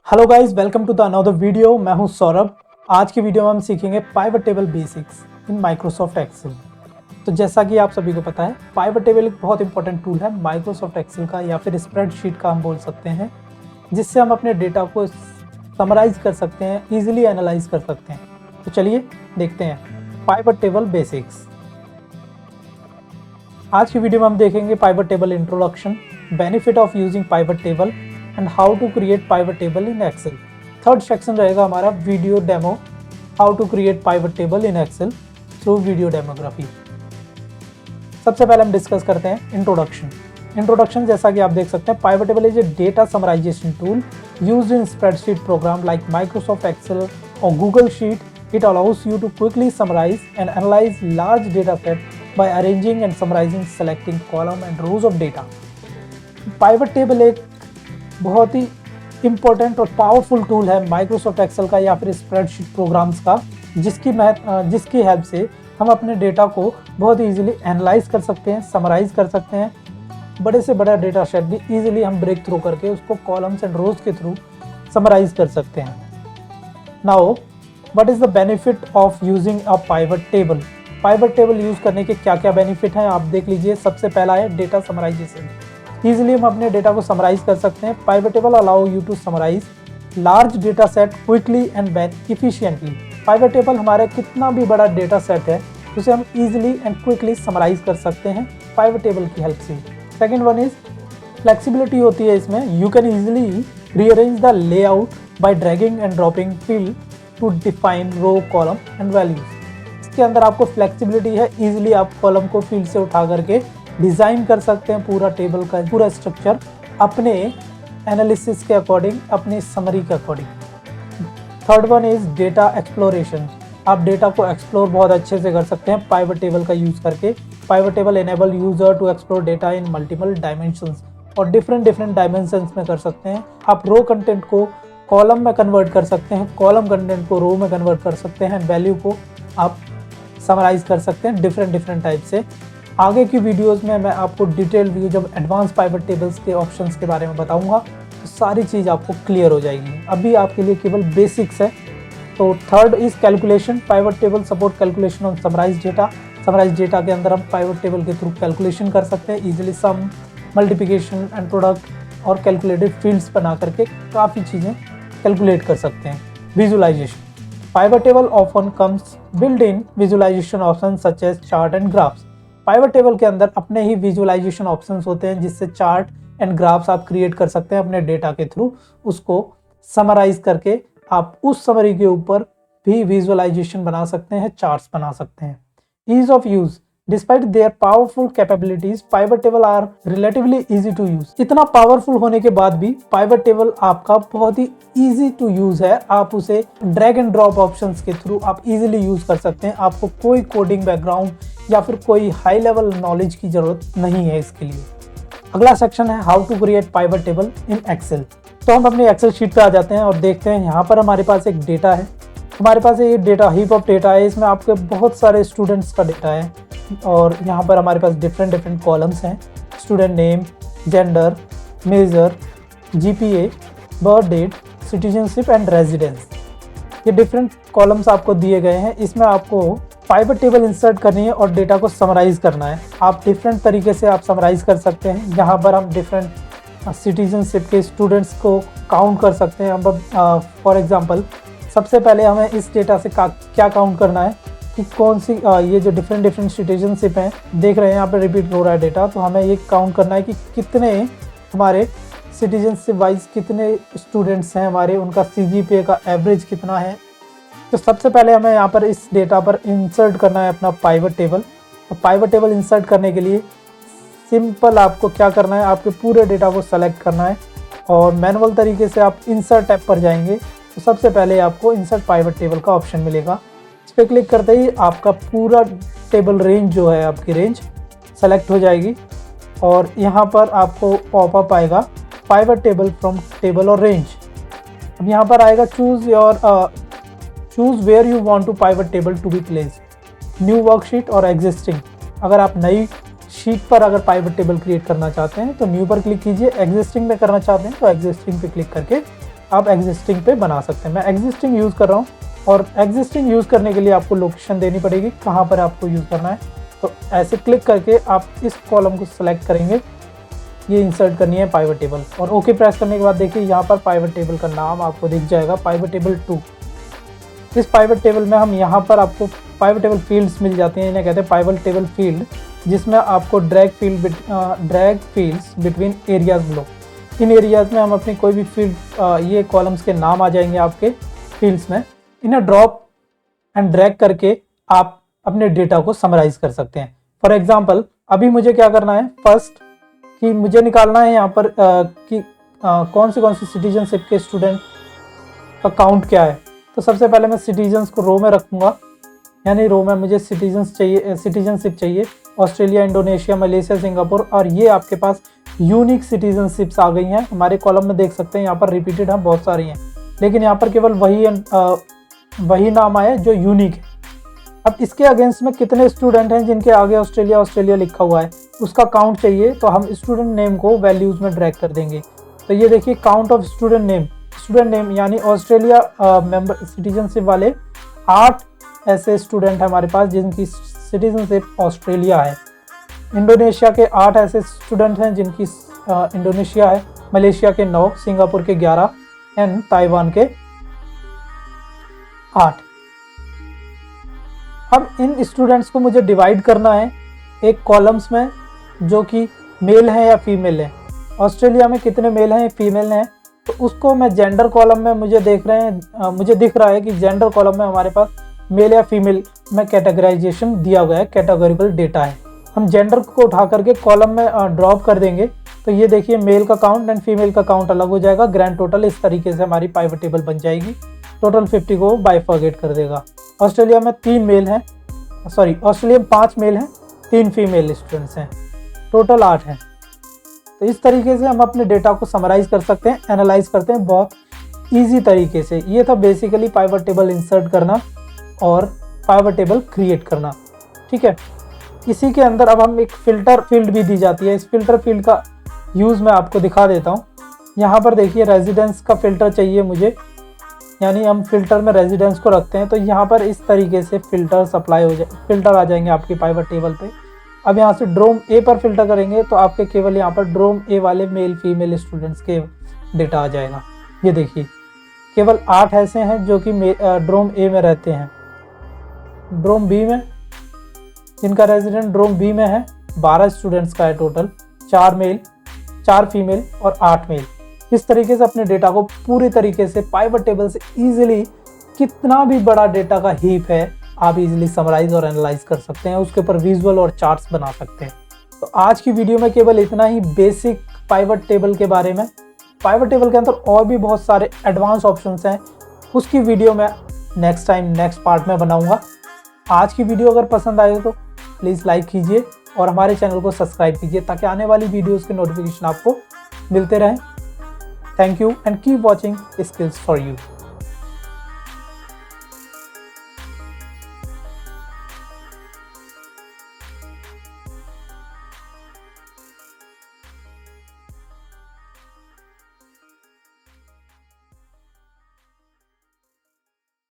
Hello guys, welcome to the another video. मैं हूं सौरभ। आज की वीडियो में हम सीखेंगे pivot table basics in Microsoft Excel. तो जैसा कि आप सभी को पता है, पाइवट टेबल एक बहुत इंपॉर्टेंट टूल है माइक्रोसॉफ्ट एक्सेल का, या फिर स्प्रेडशीट का हम बोल सकते हैं, जिससे हम अपने डेटा को समराइज कर सकते हैं, ईजिली एनालाइज कर सकते हैं। तो चलिए देखते हैं पाइवट टेबल बेसिक्स। आज की वीडियो में हम देखेंगे pivot table introduction, benefit of using pivot table and how to create pivot table in Excel. Third section रहेगा हमारा video demo, how to create pivot table in Excel through video demography. सबसे पहले हम discuss करते हैं introduction. जैसा कि आप देख सकते हैं, pivot table is a data summarization tool used in spreadsheet program like Microsoft Excel और Google sheet. It allows you to quickly summarize and analyze large data set by arranging and summarizing selecting column and rows of data। Pivot table एक बहुत ही important और powerful tool है Microsoft Excel का या फिर spreadsheet programmes का, जिसकी help से हम अपने डेटा को बहुत ईजिली एनालाइज कर सकते हैं, समराइज कर सकते हैं। बड़े से बड़ा डेटा सेट भी ईजिली हम ब्रेक थ्रू करके उसको कॉलम्स एंड रोज के थ्रू समराइज कर सकते हैं। Now what is the benefit of using a pivot table. Pivot table use करने के क्या क्या बेनिफिट हैं आप देख लीजिए। सबसे पहला है डेटा समराइजेशन। ईजिली हम अपने डेटा को समराइज कर सकते हैं। Pivot table allow you to summarize large data set quickly and efficiently. Pivot table हमारा कितना भी बड़ा डेटा सेट है उसे हम ईजिली एंड क्विकली समराइज कर सकते हैं पाइवट टेबल की हेल्प से। सेकेंड वन इज फ्लेक्सिबिलिटी होती है इसमें। You can easily rearrange the layout by dragging and dropping field to define row, column and values. के अंदर आपको फ्लेक्सिबिलिटी है, इजीली आप कॉलम को फील्ड से उठा करके डिज़ाइन कर सकते हैं पूरा टेबल का पूरा स्ट्रक्चर अपने एनालिसिस के अकॉर्डिंग, अपनी समरी के according. Third one is data exploration. आप डेटा को एक्सप्लोर बहुत अच्छे से कर सकते हैं पाइवट टेबल का यूज़ करके। Pivot table enable user to explore data in multiple dimensions, और डिफरेंट डायमेंशंस में कर सकते हैं। आप रो कंटेंट को कॉलम में कन्वर्ट कर सकते हैं, कॉलम कंटेंट को रो में कन्वर्ट कर सकते हैं, वैल्यू को आप समराइज कर सकते हैं डिफरेंट टाइप से। आगे की वीडियोस में मैं आपको डिटेल व्यू, जब एडवांस पाइवट टेबल्स के ऑप्शंस के बारे में बताऊंगा, तो सारी चीज़ आपको क्लियर हो जाएगी। अभी आपके लिए केवल बेसिक्स है। तो third is calculation. Pivot table support calculation on summarize data. Summarize data के अंदर हम पाइवट टेबल के थ्रू कैलकुलेशन कर सकते हैं easily, sum, multiplication and product और कैलकुलेटेड फील्ड्स बना करके काफ़ी चीज़ें कैलकुलेट कर सकते हैं। Visualization. Pivot table often comes built-in visualization options such as chart and graphs। Pivot table के अंदर अपने ही visualization options होते हैं, जिससे चार्ट एंड ग्राफ्स आप क्रिएट कर सकते हैं अपने डेटा के थ्रू। उसको समराइज करके आप उस समरी के ऊपर भी विजुअलाइजेशन बना सकते हैं, चार्ट्स बना सकते हैं। Ease of use. Despite their powerful capabilities, pivot table are relatively easy to use। इतना पावरफुल होने के बाद भी पाइवट टेबल आपका बहुत ही easy to use है। आप उसे ड्रैग एंड ड्रॉप ऑप्शंस के थ्रू आप easily यूज कर सकते हैं। आपको कोई कोडिंग बैकग्राउंड या फिर कोई हाई लेवल नॉलेज की जरूरत नहीं है इसके लिए। अगला सेक्शन है how to create pivot table in Excel. तो हम अपने एक्सेल शीट पे आ जाते हैं और देखते हैं यहाँ पर हमारे पास एक डेटा है। हमारे पास ये डेटा हीप ऑफ डेटा है, इसमें आपके बहुत सारे स्टूडेंट्स का डेटा है, और यहाँ पर हमारे पास डिफरेंट कॉलम्स हैं। Student name, gender, major, GPA, birth date, citizenship and residence. ये डिफरेंट कॉलम्स आपको दिए गए हैं। इसमें आपको पाइवट टेबल इंसर्ट करनी है और डेटा को समराइज करना है। आप डिफरेंट तरीके से आप समराइज कर सकते हैं। यहाँ पर हम डिफरेंट सिटीजनशिप के स्टूडेंट्स को काउंट कर सकते हैं। अब फॉर एग्जांपल सबसे पहले हमें इस डेटा से क्या काउंट करना है कि कौन सी ये जो डिफरेंट सिटीजनशिप हैं, देख रहे हैं यहाँ पर रिपीट हो रहा है डेटा, तो हमें ये काउंट करना है कि कितने हमारे सिटीजनशिप वाइज कितने स्टूडेंट्स हैं हमारे, उनका सीजीपीए का एवरेज कितना है। तो सबसे पहले हमें यहाँ पर इस डेटा पर इंसर्ट करना है अपना पाइवट टेबल। तो पाइवट टेबल इंसर्ट करने के लिए सिंपल आपको क्या करना है, आपके पूरे डेटा को सेलेक्ट करना है और मैनुअल तरीके से आप इंसर्ट टैब पर जाएंगे। तो सबसे पहले आपको इंसर्ट पाइवट टेबल का ऑप्शन मिलेगा। इस पर क्लिक करते ही आपका पूरा टेबल रेंज जो है, आपकी रेंज सेलेक्ट हो जाएगी और यहाँ पर आपको पॉपअप आएगा पाइवट टेबल फ्रॉम टेबल और रेंज। अब यहाँ पर आएगा choose where you want to pivot table to be placed, new worksheet और एग्जिस्टिंग। अगर आप नई शीट पर अगर पाइवट टेबल क्रिएट करना चाहते हैं तो न्यू पर क्लिक कीजिए, एग्जिस्टिंग में करना चाहते हैं तो एग्जिस्टिंग पे क्लिक करके आप एग्जिस्टिंग पे बना सकते हैं। मैं एग्जिस्टिंग यूज़ कर रहा हूँ और एग्जिस्टिंग यूज़ करने के लिए आपको लोकेशन देनी पड़ेगी कहाँ पर आपको यूज़ करना है। तो ऐसे क्लिक करके आप इस कॉलम को सेलेक्ट करेंगे, ये इंसर्ट करनी है पाइवट टेबल और ओके प्रेस करने के बाद देखिए यहाँ पर पाइवट टेबल का नाम आपको दिख जाएगा, पाइवट टेबल 2। इस पाइवट टेबल में हम यहाँ पर आपको पाइवट टेबल फील्ड्स मिल जाती हैं, इन्हें कहते हैं पाइवट टेबल फील्ड, जिसमें आपको drag fields between areas below. इन एरियाज में हम अपनी कोई भी फील्ड, ये कॉलम्स के नाम आ जाएंगे आपके फील्ड्स में, इन्हें ड्रॉप एंड ड्रैग करके आप अपने डेटा को समराइज कर सकते हैं। फॉर एग्जाम्पल अभी मुझे क्या करना है, फर्स्ट कि मुझे निकालना है यहाँ पर कि कौन सी सिटीजनशिप के स्टूडेंट का काउंट क्या है। तो सबसे पहले मैं सिटीजन्स को रो में रखूँगा, यानी रो में मुझे सिटीजनशिप चाहिए ऑस्ट्रेलिया, इंडोनेशिया, मलेशिया, सिंगापुर, और ये आपके पास यूनिक सिटीजनशिप्स आ गई हैं। हमारे कॉलम में देख सकते हैं यहाँ पर रिपीटेड हैं, बहुत सारी हैं, लेकिन यहाँ पर केवल वही नाम आए जो यूनिक है। अब इसके अगेंस्ट में कितने स्टूडेंट हैं जिनके आगे ऑस्ट्रेलिया लिखा हुआ है, उसका काउंट चाहिए। तो हम स्टूडेंट नेम को वैल्यूज़ में ड्रैग कर देंगे। तो ये देखिए काउंट ऑफ स्टूडेंट नेम यानी ऑस्ट्रेलिया मेंबर सिटीजनशिप वाले 8 ऐसे स्टूडेंट हैं हमारे पास जिनकी सिटीजनशिप ऑस्ट्रेलिया है। इंडोनेशिया के 8 ऐसे स्टूडेंट हैं जिनकी इंडोनेशिया है। मलेशिया के 9, सिंगापुर के 11 एंड ताइवान के 8। अब इन स्टूडेंट्स को मुझे डिवाइड करना है एक कॉलम्स में जो कि मेल हैं या फीमेल हैं। ऑस्ट्रेलिया में कितने मेल हैं फीमेल हैं, तो उसको मैं जेंडर कॉलम में मुझे दिख रहा है कि जेंडर कॉलम में हमारे पास मेल या फीमेल में कैटेगराइजेशन दिया गया है, कैटेगोरिकल डेटा है। हम जेंडर को उठा करके कॉलम में ड्रॉप कर देंगे तो ये देखिए मेल का काउंट एंड फीमेल का काउंट अलग हो जाएगा। ग्रैंड टोटल इस तरीके से हमारी पाइवट टेबल बन जाएगी। टोटल 50 को बाइफर्गेट कर देगा। ऑस्ट्रेलिया में 5 मेल हैं, 3 फीमेल स्टूडेंट्स हैं, टोटल 8 हैं। तो इस तरीके से हम अपने डेटा को समराइज कर सकते हैं, एनालाइज करते हैं बहुत इजी तरीके से। ये था बेसिकली पाइवट टेबल इंसर्ट करना और पाइवट टेबल क्रिएट करना, ठीक है। इसी के अंदर अब हम एक फ़िल्टर फील्ड भी दी जाती है। इस फिल्टर फील्ड का यूज़ मैं आपको दिखा देता हूँ। यहाँ पर देखिए रेजिडेंस का फ़िल्टर चाहिए मुझे, यानी हम फिल्टर में रेजिडेंस को रखते हैं। तो यहाँ पर इस तरीके से फिल्टर आ जाएंगे आपकी पाइवट टेबल पे। अब यहाँ से ड्रोम ए पर फिल्टर करेंगे तो आपके केवल यहाँ पर ड्रोम ए वाले मेल फीमेल स्टूडेंट्स के डेटा आ जाएगा। ये देखिए केवल 8 ऐसे हैं जो कि ड्रोम ए में रहते हैं। ड्रोम बी में जिनका रेजिडेंट ड्रोम बी में है 12 स्टूडेंट्स का है टोटल, 4 मेल 4 फीमेल और 8 मेल। इस तरीके से अपने डेटा को पूरी तरीके से पाइवट टेबल से इजीली, कितना भी बड़ा डेटा का हीप है आप इजीली समराइज और एनालाइज कर सकते हैं, उसके ऊपर विजुअल और चार्ट्स बना सकते हैं। तो आज की वीडियो में केवल इतना ही बेसिक पाइवट टेबल के बारे में। पाइवट टेबल के अंदर और भी बहुत सारे एडवांस ऑप्शंस हैं, उसकी वीडियो मैं नेक्स्ट पार्ट में बनाऊंगा। आज की वीडियो अगर पसंद आए तो प्लीज़ लाइक कीजिए और हमारे चैनल को सब्सक्राइब कीजिए ताकि आने वाली वीडियोज़ के नोटिफिकेशन आपको मिलते रहें। Thank you and keep watching Skills for You.